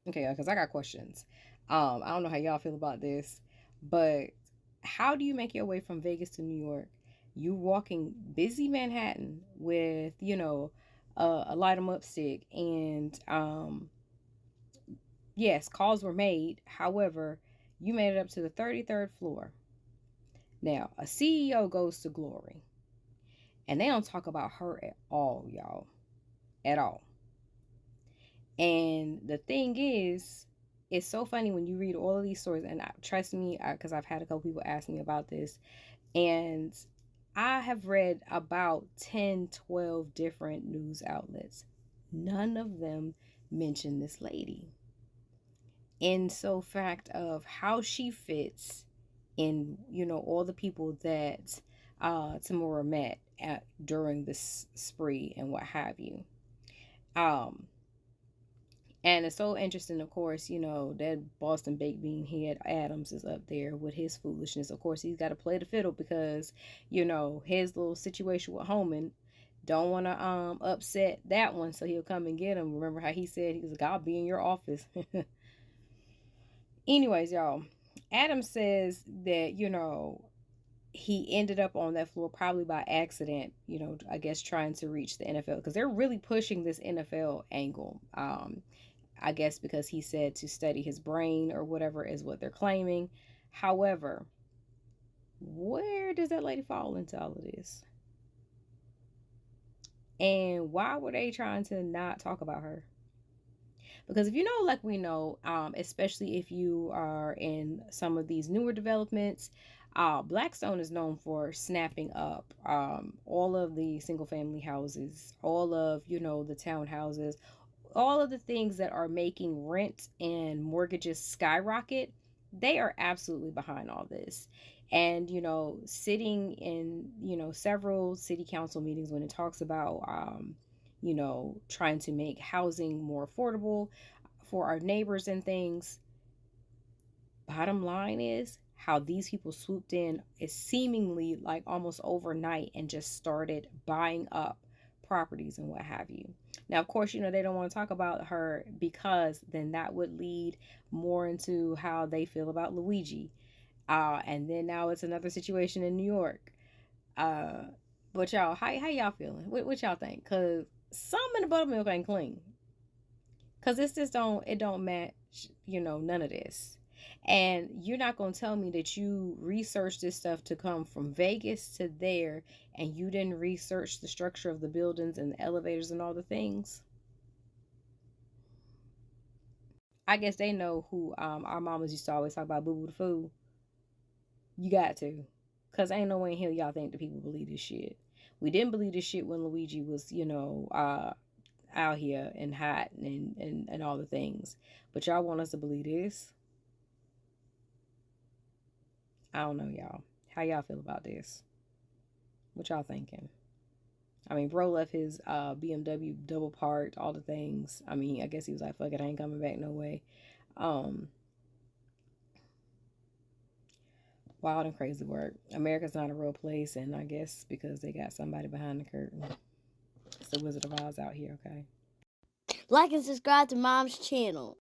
Okay, because I got questions. I don't know how y'all feel about this, but how do you make your way from Vegas to New York? You walking busy Manhattan with, a light 'em up stick, and yes, calls were made. However, you made it up to the 33rd floor. Now, a CEO goes to glory, and they don't talk about her at all, y'all, at all. And the thing is, it's so funny when you read all of these stories, and trust me, because I've had a couple people ask me about this, and I have read about 10, 12 different news outlets. None of them mention this lady. In so fact of how she fits in, all the people that Tamora met during this spree and what have you. Um, And it's so interesting, of course, that Boston baked bean head Adams is up there with his foolishness. Of course, he's got to play the fiddle because, his little situation with Holman don't want to upset that one, so he'll come and get him. Remember how he said he was like, I'll be in your office. Anyways, y'all, Adams says that, he ended up on that floor probably by accident, I guess trying to reach the NFL because they're really pushing this NFL angle. I guess because he said to study his brain or whatever is what they're claiming. However, where does that lady fall into all of this? And why were they trying to not talk about her? Because if you know, like we know, especially if you are in some of these newer developments, Blackstone is known for snapping up all of the single family houses, all of, the townhouses, all of the things that are making rent and mortgages skyrocket. They are absolutely behind all this. And, sitting in, several city council meetings when it talks about, trying to make housing more affordable for our neighbors and things. Bottom line is how these people swooped in is seemingly like almost overnight and just started buying up properties and what have you. Now, of course, they don't want to talk about her because then that would lead more into how they feel about Luigi. And then now it's another situation in New York. Uh, but y'all, how y'all feeling? What y'all think? Cause some in the buttermilk ain't clean. Cause it's just don't match, none of this. And you're not gonna tell me that you researched this stuff to come from Vegas to there and you didn't research the structure of the buildings and the elevators and all the things. I guess they know who our mamas used to always talk about Boo Boo the Fool. You got to. Cause ain't no way in hell y'all think the people believe this shit. We didn't believe this shit when Luigi was, out here and hot and all the things. But y'all want us to believe this? I don't know, y'all. How y'all feel about this? What y'all thinking? I mean, bro left his BMW double parked, all the things. I mean, I guess he was like, fuck it, I ain't coming back no way. Um, Wild and crazy work. America's not a real place, and I guess because they got somebody behind the curtain. It's the Wizard of Oz out here, okay? Like and subscribe to Mom's channel.